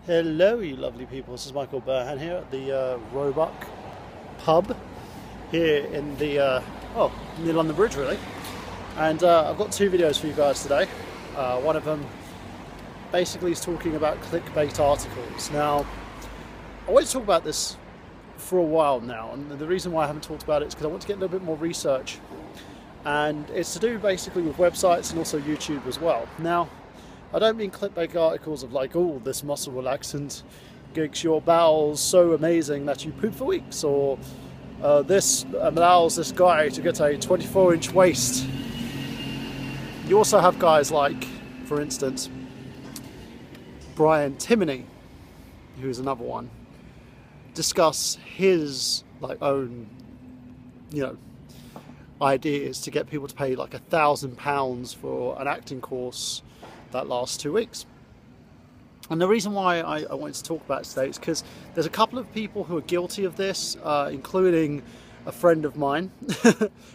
Hello, you lovely people. This is Michael Burhan here at the Roebuck pub here in the near London Bridge, really. And I've got two videos for you guys today. One of them basically is talking about clickbait articles. Now, I want to talk about this for a while now, and the reason why I haven't talked about it is because I want to get a little bit more research, and it's to do basically with websites and also YouTube as well. Now, I don't mean clickbait articles of like, oh, this muscle relaxant gives your bowels so amazing that you poop for weeks, or this allows this guy to get a 24-inch waist. You also have guys like, for instance, Brian Timoney, who is another one, discuss his own, ideas to get people to pay like £1,000 for an acting course that lasts 2 weeks. And the reason why I wanted to talk about it today is because there's a couple of people who are guilty of this, including a friend of mine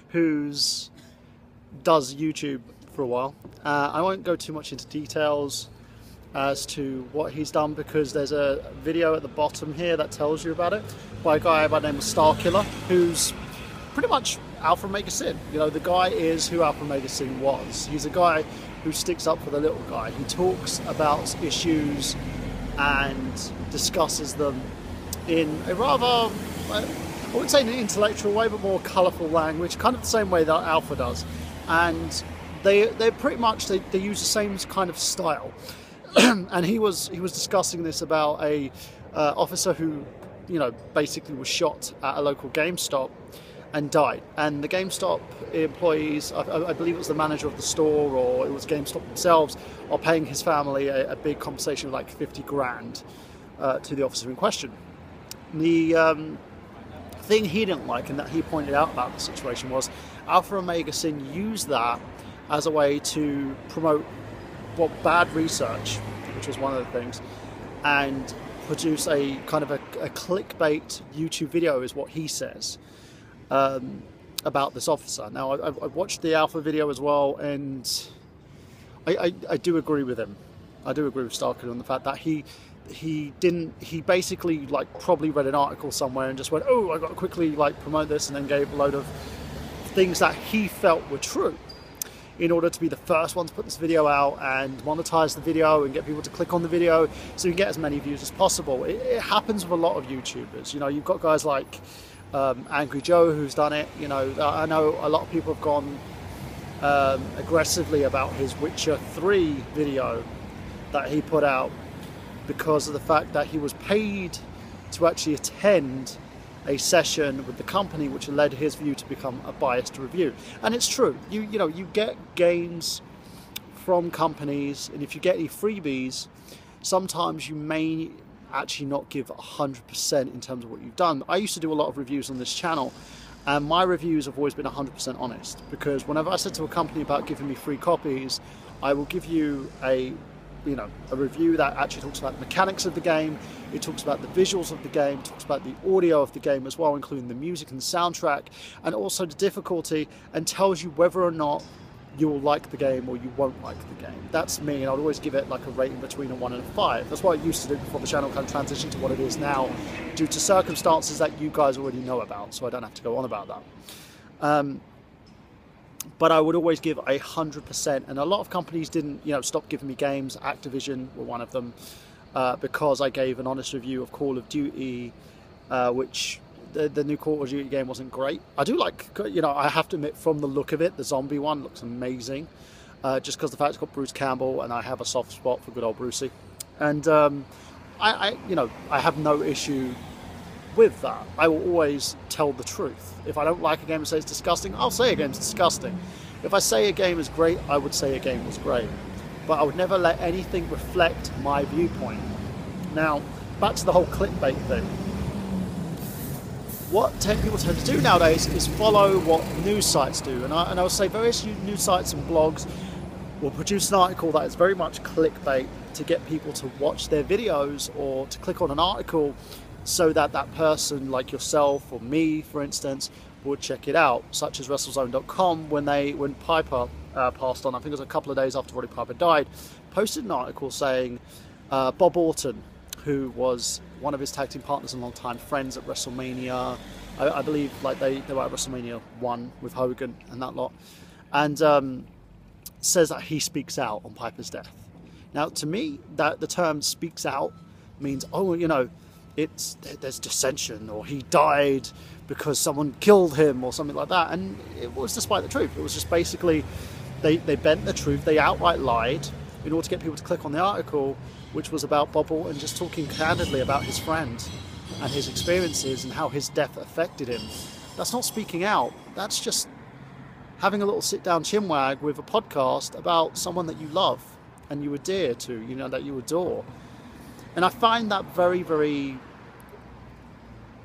who does YouTube for a while. I won't go too much into details as to what he's done, because there's a video at the bottom here that tells you about it by a guy by the name of StarKiller, who's pretty much Alpha Omega Sin. The guy is who Alpha Omega Sin was. He's a guy who sticks up for the little guy. He talks about issues and discusses them in a rather, I wouldn't say in an intellectual way, but more colourful language, kind of the same way that Alpha does. And they're pretty much, they use the same kind of style. And he was discussing this about a officer who, basically was shot at a local GameStop and died. And the GameStop employees, I believe it was the manager of the store or it was GameStop themselves, are paying his family a big compensation of like 50 grand to the officer in question. The thing he didn't like and that he pointed out about the situation was Alpha Omega Sin used that as a way to promote bad research, which was one of the things, and produce a kind of a clickbait YouTube video, is what he says, about this officer. Now, I've watched the Alpha video as well, and I do agree with him. I do agree with Starkiller on the fact that he basically probably read an article somewhere and just went, oh, I got to quickly promote this, and then gave a load of things that he felt were true, in order to be the first one to put this video out and monetize the video and get people to click on the video so you can get as many views as possible. It happens with a lot of YouTubers. You've got guys like Angry Joe who's done it. I know a lot of people have gone aggressively about his Witcher 3 video that he put out because of the fact that he was paid to actually attend a session with the company, which led his view to become a biased review. And it's true. You get games from companies, and if you get any freebies, sometimes you may actually not give 100% in terms of what you've done. I used to do a lot of reviews on this channel, and my reviews have always been 100% honest, because whenever I said to a company about giving me free copies, I will give you a review that actually talks about the mechanics of the game, it talks about the visuals of the game, it talks about the audio of the game as well, including the music and the soundtrack, and also the difficulty, and tells you whether or not you'll like the game or you won't like the game. That's me, and I'd always give it a rating between a 1 and a 5. That's what I used to do before the channel kind of transitioned to what it is now, due to circumstances that you guys already know about, so I don't have to go on about that. But I would always give 100%, and a lot of companies didn't, stop giving me games. Activision were one of them, because I gave an honest review of Call of Duty, which the new Call of Duty game wasn't great. I do I have to admit, from the look of it, the zombie one looks amazing, just because the fact it's got Bruce Campbell, and I have a soft spot for good old Brucey, and I have no issue with that. I will always tell the truth. If I don't like a game and say it's disgusting, I'll say a game's disgusting. If I say a game is great, I would say a game was great. But I would never let anything reflect my viewpoint. Now, back to the whole clickbait thing. What people tend to do nowadays is follow what news sites do. And I will say various news sites and blogs will produce an article that is very much clickbait to get people to watch their videos or to click on an article, so that that person, like yourself or me, for instance, would check it out, such as Wrestlezone.com, when Piper passed on, I think it was a couple of days after Roddy Piper died, posted an article saying Bob Orton, who was one of his tag team partners and longtime friends at WrestleMania. I believe like they were at WrestleMania 1 with Hogan and that lot. And says that he speaks out on Piper's death. Now, to me, that the term speaks out means, oh, you know, there's dissension, or he died because someone killed him or something like that. And it was despite the truth. It was just basically they bent the truth. They outright lied in order to get people to click on the article, which was about Bob Orton just talking candidly about his friend and his experiences and how his death affected him. That's not speaking out. That's just having a little sit-down chinwag with a podcast about someone that you love and you adhere to, you know, that you adore. And I find that very, very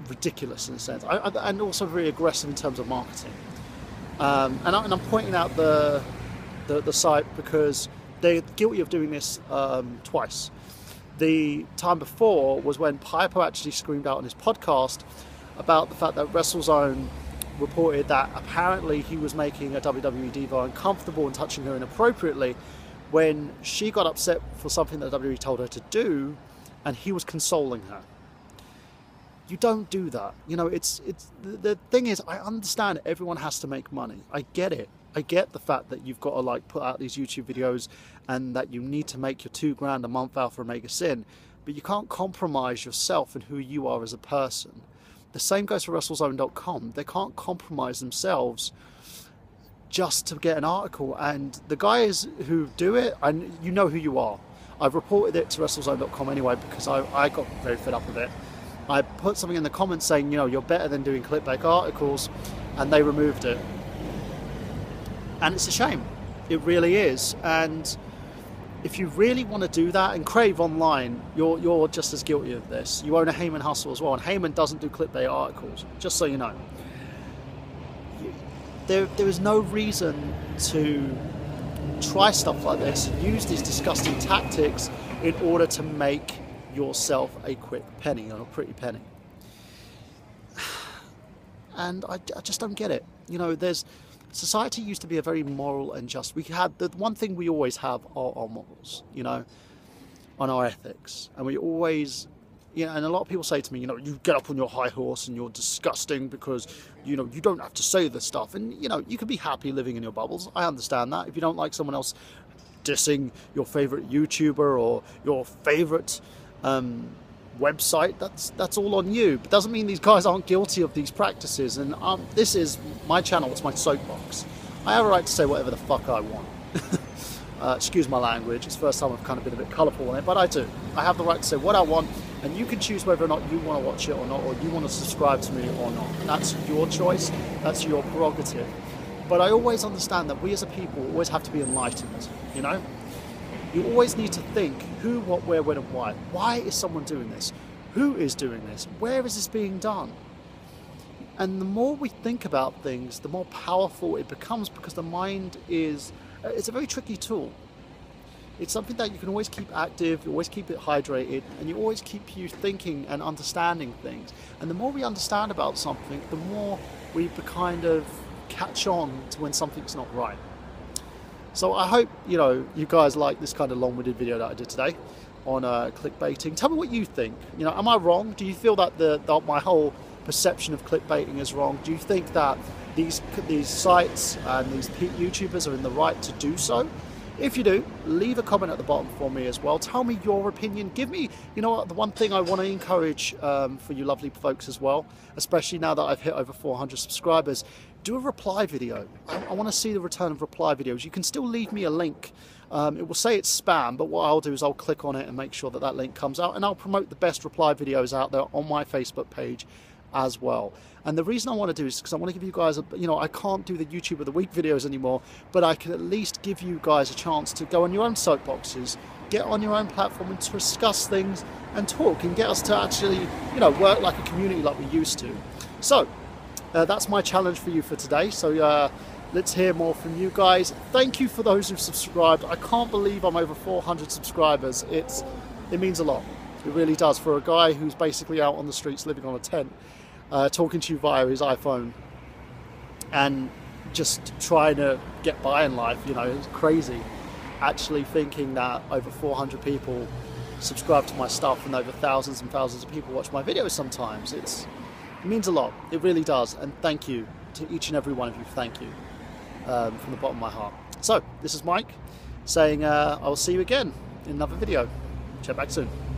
ridiculous in a sense, and also very aggressive in terms of marketing. And I'm pointing out the site because they're guilty of doing this twice. The time before was when Piper actually screamed out on his podcast about the fact that WrestleZone reported that apparently he was making a WWE diva uncomfortable and touching her inappropriately when she got upset for something that WWE told her to do, and he was consoling her. You don't do that. You know, the thing is, I understand everyone has to make money. I get it. I get the fact that you've got to like put out these YouTube videos and that you need to make your $2,000 a month out for Omega Sin, but you can't compromise yourself and who you are as a person. The same goes for Wrestlezone.com. They can't compromise themselves just to get an article. And the guys who do it, you know who you are. I've reported it to Wrestlezone.com anyway because I got very fed up with it. I put something in the comments saying, you know, you're better than doing clickbait articles, and they removed it. And it's a shame. It really is. And if you really want to do that, and Crave Online, you're just as guilty of this. You own a Heyman Hustle as well, and Heyman doesn't do clickbait articles, just so you know. There is no reason to try stuff like this and use these disgusting tactics in order to make yourself a quick penny, or a pretty penny. And I just don't get it. You know, society used to be a very moral and just. We had the one thing we always have are our morals, you know, on our ethics, and we always, you know. And a lot of people say to me, you know, you get up on your high horse and you're disgusting because, you know, you don't have to say this stuff, and you know, you can be happy living in your bubbles. I understand that. If you don't like someone else dissing your favorite YouTuber or your favorite website, that's all on you. But doesn't mean these guys aren't guilty of these practices. And this is my channel, it's my soapbox. I have a right to say whatever the fuck I want. Excuse my language, it's the first time I've kind of been a bit colourful on it, but I do. I have the right to say what I want, and you can choose whether or not you want to watch it or not, or you want to subscribe to me or not. And that's your choice, that's your prerogative. But I always understand that we as a people always have to be enlightened, you know? You always need to think who, what, where, when, and why. Why is someone doing this? Who is doing this? Where is this being done? And the more we think about things, the more powerful it becomes, because the mind it's a very tricky tool. It's something that you can always keep active, you always keep it hydrated, and you always keep you thinking and understanding things. And the more we understand about something, the more we kind of catch on to when something's not right. So I hope, you know, you guys like this kind of long-winded video that I did today on clickbaiting. Tell me what you think. You know, am I wrong? Do you feel that my whole perception of clickbaiting is wrong? Do you think that these sites and these YouTubers are in the right to do so? If you do, leave a comment at the bottom for me as well. Tell me your opinion. Give me, you know what, the one thing I want to encourage for you lovely folks as well, especially now that I've hit over 400 subscribers, do a reply video. I want to see the return of reply videos. You can still leave me a link. It will say it's spam, but what I'll do is I'll click on it and make sure that that link comes out, and I'll promote the best reply videos out there on my Facebook page as well. And the reason I want to do is because I want to give you guys you know, I can't do the YouTube of the week videos anymore, but I can at least give you guys a chance to go on your own soapboxes, get on your own platform and to discuss things and talk and get us to actually, you know, work like a community like we used to. So that's my challenge for you for today. So let's hear more from you guys. Thank you for those who've subscribed. I can't believe I'm over 400 subscribers. It means a lot. It really does, for a guy who's basically out on the streets living on a tent, talking to you via his iPhone and just trying to get by in life. You know, it's crazy actually thinking that over 400 people subscribe to my stuff, and over thousands and thousands of people watch my videos sometimes. It means a lot. It really does. And thank you to each and every one of you. Thank you from the bottom of my heart. So this is Mike saying I will see you again in another video. Check back soon.